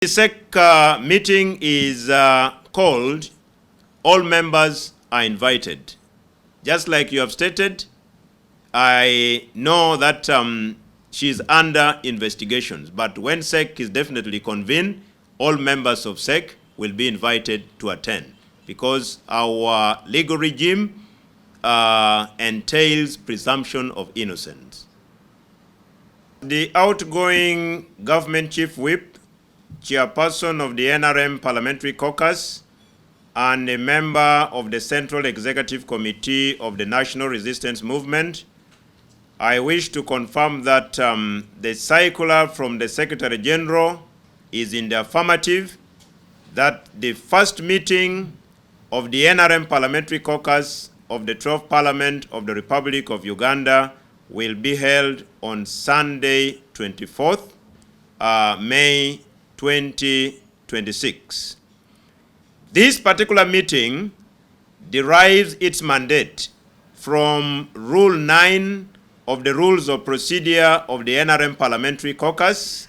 The SEC meeting is called. All members are invited. Just like you have stated, I know that she is under investigations, but when SEC is definitely convened, all members of SEC will be invited to attend because our legal regime entails presumption of innocence. The outgoing government chief whip, chairperson of the NRM Parliamentary Caucus, and a member of the Central Executive Committee of the National Resistance Movement, I wish to confirm that the circular from the Secretary General is in the affirmative, that the first meeting of the NRM Parliamentary Caucus of the 12th Parliament of the Republic of Uganda will be held on Sunday, 24th May 2026. This particular meeting derives its mandate from Rule 9 of the Rules of Procedure of the NRM Parliamentary Caucus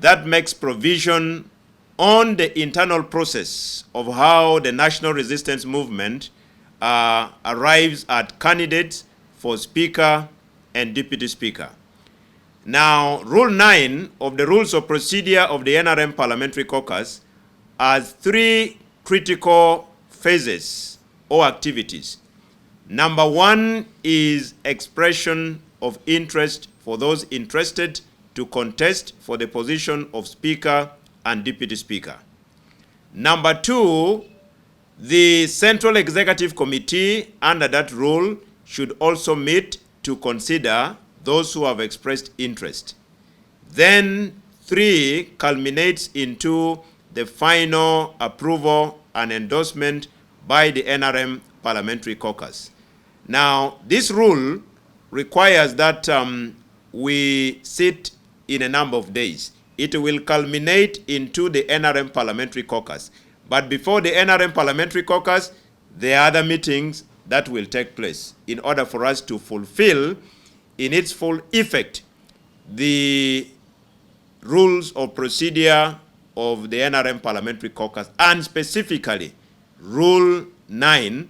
that makes provision on the internal process of how the National Resistance Movement arrives at candidates for Speaker and Deputy Speaker. Now, Rule 9 of the Rules of Procedure of the NRM Parliamentary Caucus has three critical phases or activities. Number one is expression of interest for those interested to contest for the position of Speaker and Deputy Speaker. Number two, the Central Executive Committee under that rule should also meet to consider those who have expressed interest. Then three culminates into the final approval and endorsement by the NRM Parliamentary Caucus. Now, this rule requires that we sit in a number of days. It will culminate into the NRM Parliamentary Caucus. But before the NRM Parliamentary Caucus, there are other meetings that will take place in order for us to fulfill in its full effect the rules of procedure of the NRM Parliamentary Caucus, and specifically Rule 9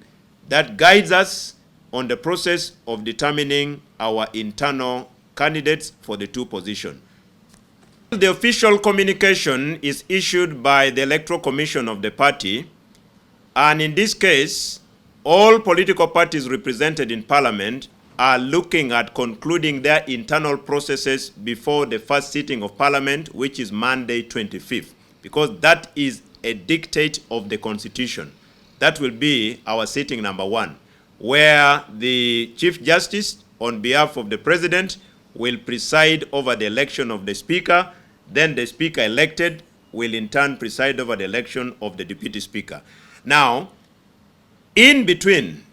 that guides us on the process of determining our internal candidates for the two positions. The official communication is issued by the Electoral Commission of the party, and in this case, all political parties represented in Parliament are looking at concluding their internal processes before the first sitting of Parliament, which is Monday 25th, because that is a dictate of the Constitution. That will be our sitting number one, where the Chief Justice, on behalf of the President, will preside over the election of the Speaker. Then the Speaker elected will in turn preside over the election of the Deputy Speaker. Now, in between,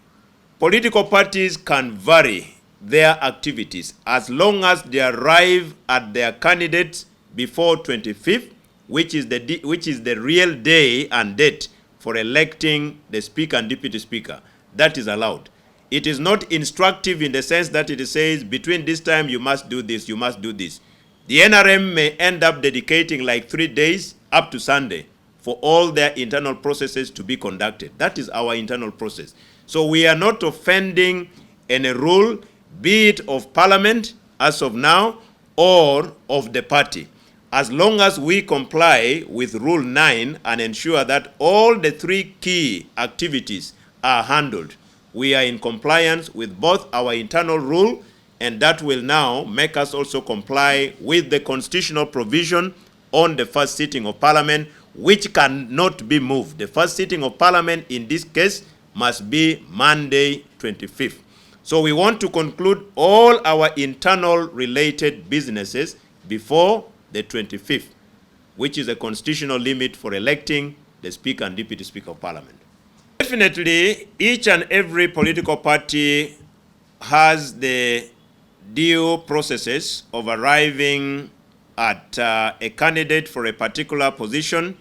political parties can vary their activities as long as they arrive at their candidates before 25th, which is the real day and date for electing the Speaker and Deputy Speaker. That is allowed. It is not instructive in the sense that it says between this time you must do this, you must do this. The NRM may end up dedicating like 3 days up to Sunday for all their internal processes to be conducted. That is our internal process. So we are not offending any rule, be it of Parliament as of now or of the party, as long as we comply with Rule 9 and ensure that all the three key activities are handled. We are in compliance with both our internal rule, and that will now make us also comply with the constitutional provision on the first sitting of Parliament, which cannot be moved. The first sitting of Parliament in this case must be Monday 25th. So we want to conclude all our internal related businesses before the 25th, which is a constitutional limit for electing the Speaker and Deputy Speaker of Parliament. Definitely, each and every political party has the due processes of arriving at a candidate for a particular position.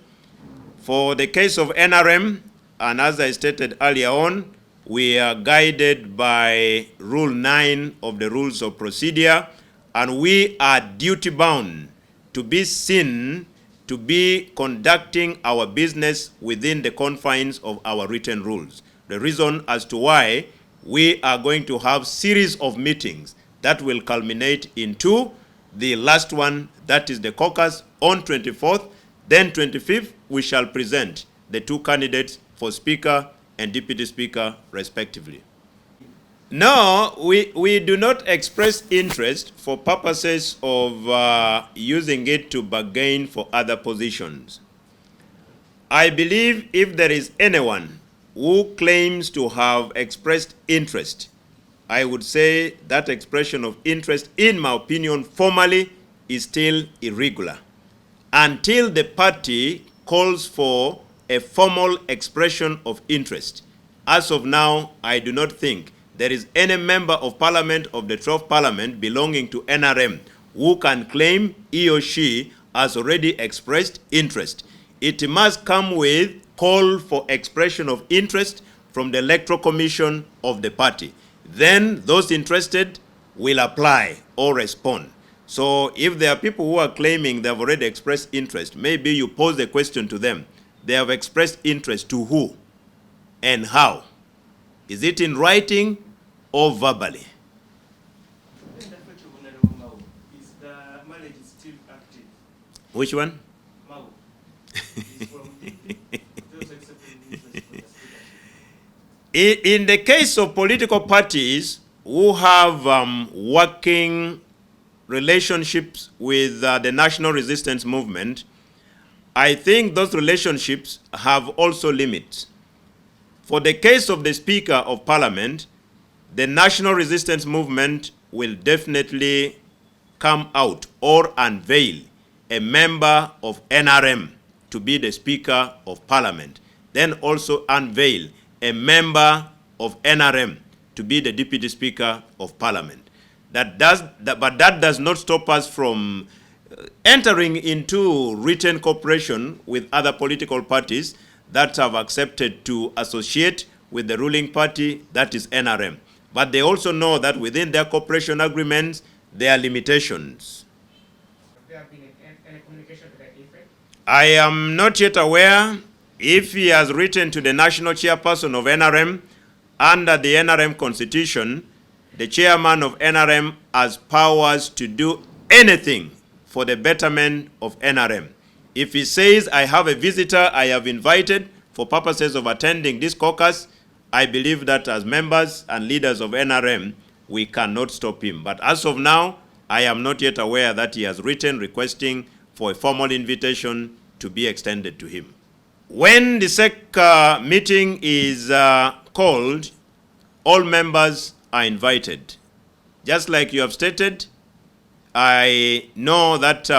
For the case of NRM, and as I stated earlier on, we are guided by Rule 9 of the Rules of Procedure, and we are duty-bound to be seen to be conducting our business within the confines of our written rules. The reason as to why we are going to have series of meetings that will culminate into the last one, that is the caucus on 24th, then 25th, we shall present the two candidates for Speaker and Deputy Speaker, respectively. No, we do not express interest for purposes of using it to bargain for other positions. I believe if there is anyone who claims to have expressed interest, I would say that expression of interest, in my opinion, formally is still irregular. Until the party calls for a formal expression of interest, as of now, I do not think there is any member of parliament of the 12th parliament belonging to NRM who can claim he or she has already expressed interest. It must come with call for expression of interest from the Electoral Commission of the party. Then those interested will apply or respond. So if there are people who are claiming they have already expressed interest, maybe you pose the question to them. They have expressed interest to who and how? Is it in writing or verbally? Is the marriage still active? Which one? Mau. Is from those accepting interest for the speakership. In the case of political parties who have working relationships with the National Resistance Movement, I think those relationships have also limits. For the case of the Speaker of Parliament, the National Resistance Movement will definitely come out or unveil a member of NRM to be the Speaker of Parliament, then also unveil a member of NRM to be the Deputy Speaker of Parliament. But that does not stop us from entering into written cooperation with other political parties that have accepted to associate with the ruling party, that is NRM. But they also know that within their cooperation agreements, there are limitations. Have there been any communication to that effect? I am not yet aware if he has written to the national chairperson of NRM. Under the NRM constitution, the chairman of NRM has powers to do anything for the betterment of NRM. If he says, I have a visitor I have invited for purposes of attending this caucus, I believe that as members and leaders of NRM, we cannot stop him. But as of now, I am not yet aware that he has written requesting for a formal invitation to be extended to him. When the SEC meeting is called, all members are invited. Just like you have stated, I know that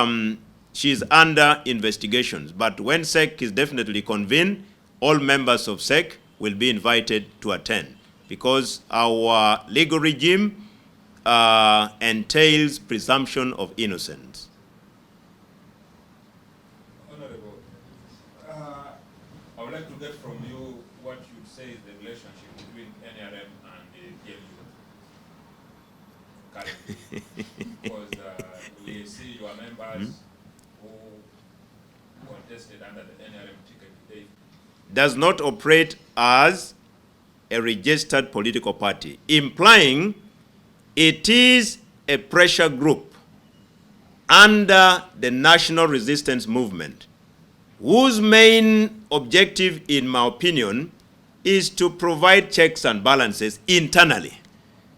she is under investigations, but when SEC is definitely convened, all members of SEC will be invited to attend, because our legal regime entails presumption of innocence. Honorable, I would like to get from you what you say is the relationship between NRM and the PLU currently. Because we see your members who contested under the NRM ticket, they does not operate as a registered political party, implying it is a pressure group under the National Resistance Movement, whose main objective, in my opinion, is to provide checks and balances internally.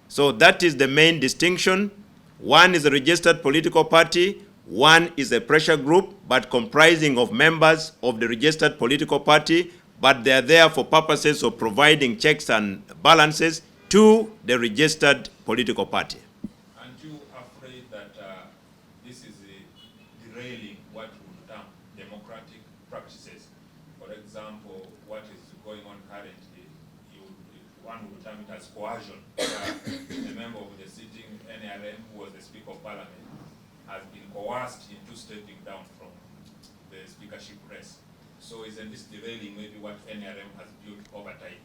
So that is the main distinction. One is a registered political party, one is a pressure group, but comprising of members of the registered political party, but they are there for purposes of providing checks and balances to the registered political party. Aren't you afraid that this is derailing what we would term democratic practices? For example, what is going on currently, one would term it as coercion. A member of the sitting NRM, who was the Speaker of Parliament, has been coerced into stepping down from the speakership race. So isn't this derailing maybe what NRM has built over time?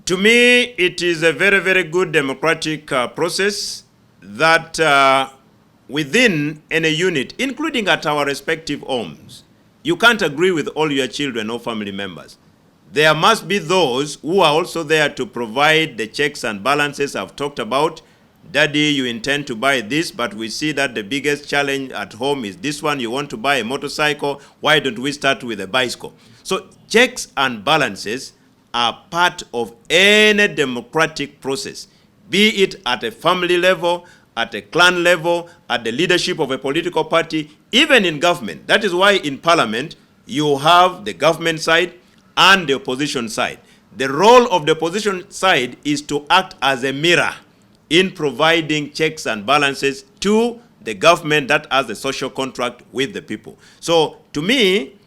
To me, it is a very, very good democratic process that within any unit, including at our respective homes, you can't agree with all your children or family members. There must be those who are also there to provide the checks and balances I've talked about. Daddy, you intend to buy this, but we see that the biggest challenge at home is this one. You want to buy a motorcycle. Why don't we start with a bicycle? So checks and balances are part of any democratic process, be it at a family level, at a clan level, at the leadership of a political party, even in government. That is why in parliament, you have the government side and the opposition side. The role of the opposition side is to act as a mirror in providing checks and balances to the government that has a social contract with the people. So to me,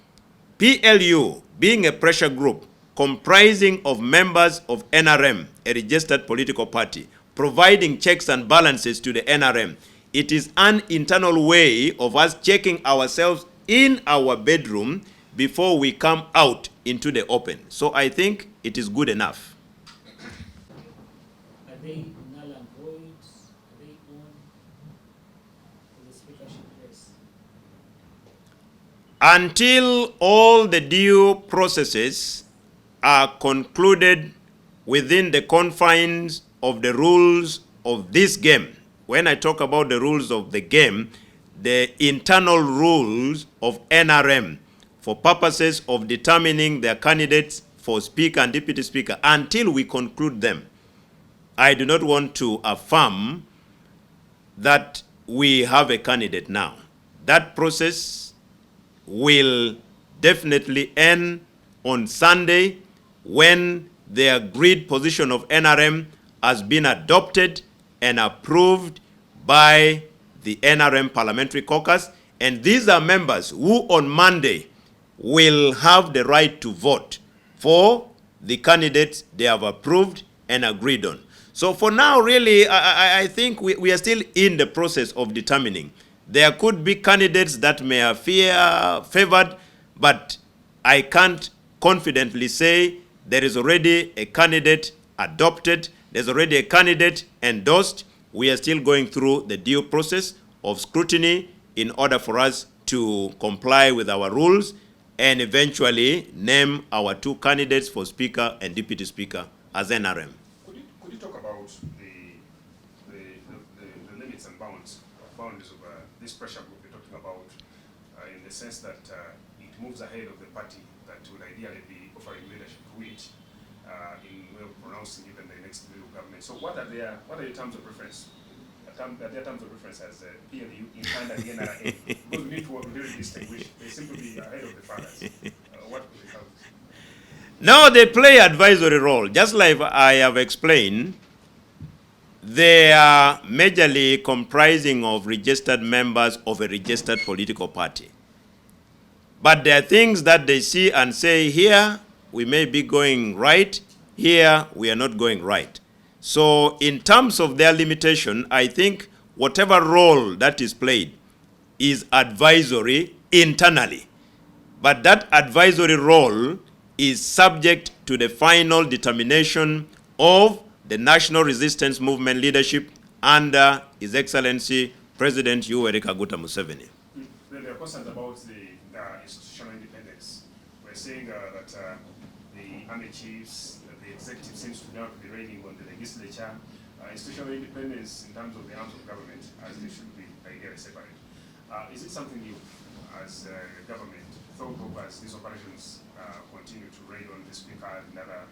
PLU being a pressure group comprising of members of NRM, a registered political party, providing checks and balances to the NRM, it is an internal way of us checking ourselves in our bedroom before we come out into the open. So I think it is good enough. Are they null and void? Are they on the speakership race? Until all the due processes are concluded within the confines of the rules of this game. When I talk about the rules of the game, the internal rules of NRM for purposes of determining their candidates for speaker and deputy speaker, until we conclude them, I do not want to affirm that we have a candidate now. That process will definitely end on Sunday when the agreed position of NRM has been adopted and approved by the NRM Parliamentary Caucus. And these are members who on Monday will have the right to vote for the candidates they have approved and agreed on. So for now, really, I think we are still in the process of determining. There could be candidates that may appear favored, but I can't confidently say there is already a candidate adopted, there's already a candidate endorsed. We are still going through the due process of scrutiny in order for us to comply with our rules and eventually name our two candidates for Speaker and Deputy Speaker as NRM. Could you talk about the limits and boundaries of this pressure group you're talking about, in the sense that it moves ahead of the party that will ideally be offering leadership to it in way of pronouncing even the next new government. So what are your terms of reference? Their terms of reference as PLU in Canada and NRM? Because we need to really distinguish. They seem to be ahead of the fathers. What could you help? No, they play advisory role. Just like I have explained, they are majorly comprising of registered members of a registered political party. But there are things that they see and say, here we may be going right, here we are not going right. So in terms of their limitation, I think whatever role that is played is advisory internally. But that advisory role is subject to the final determination of the National Resistance Movement leadership under His Excellency President Yoweri Kaguta Museveni. There are questions about the institutional independence. We're saying that the army chiefs, the executive seems to now be reigning on the legislature. Institutional independence in terms of the arms of government, as they should be ideally separate. Is it something you, as government, thought of as these operations continue to raid on the speaker and other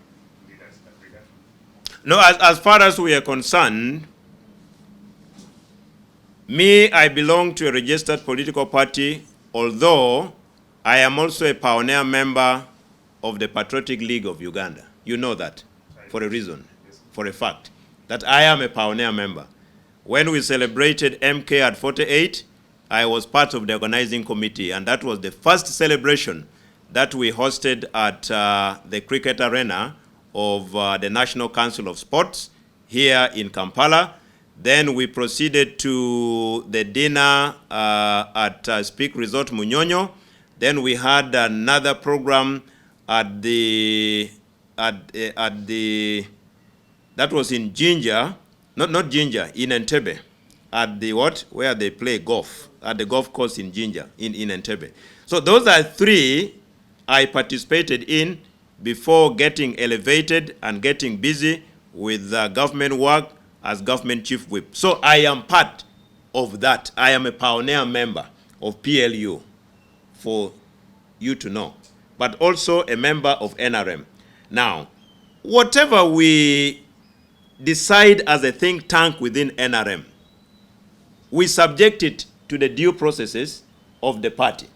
leaders in that regard? No, as far as we are concerned, me, I belong to a registered political party, although I am also a pioneer member of the Patriotic League of Uganda. You know that for a reason, for a fact, that I am a pioneer member. When we celebrated MK at 48, I was part of the organizing committee, and that was the first celebration that we hosted at the cricket arena of the National Council of Sports here in Kampala. Then we proceeded to the dinner at Speak Resort Munyonyo. Then we had another program at the that was in Jinja, not Jinja, in Entebbe, at the what? Where they play golf, at the golf course in Jinja, in Entebbe. So those are 3 I participated in before getting elevated and getting busy with government work as government chief whip. So I am part of that. I am a pioneer member of PLU, for you to know, but also a member of NRM. Now, whatever we decide as a think tank within NRM, we subject it to the due processes of the party.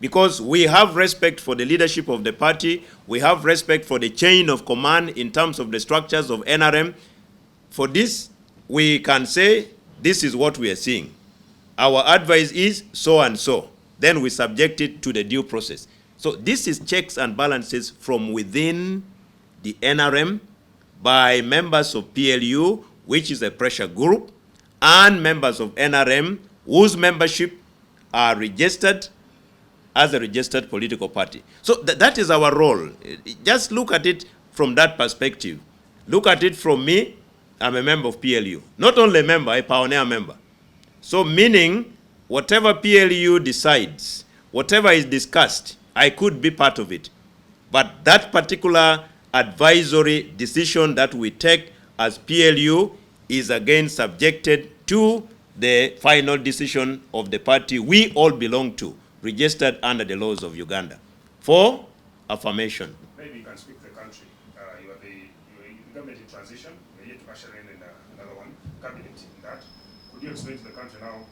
Because we have respect for the leadership of the party, we have respect for the chain of command in terms of the structures of NRM. For this, we can say, this is what we are seeing. Our advice is so and so. Then we subject it to the due process. So this is checks and balances from within the NRM by members of PLU, which is a pressure group, and members of NRM whose membership are registered as a registered political party. So that is our role. Just look at it from that perspective. Look at it from me. I'm a member of PLU. Not only a member, a pioneer member. So meaning, whatever PLU decides, whatever is discussed, I could be part of it. But that particular advisory decision that we take as PLU is again subjected to the final decision of the party we all belong to, registered under the laws of Uganda, for affirmation. Maybe you can speak to the country. You are the government in transition. You're yet to usher in another one, cabinet in that. Could you explain to the country now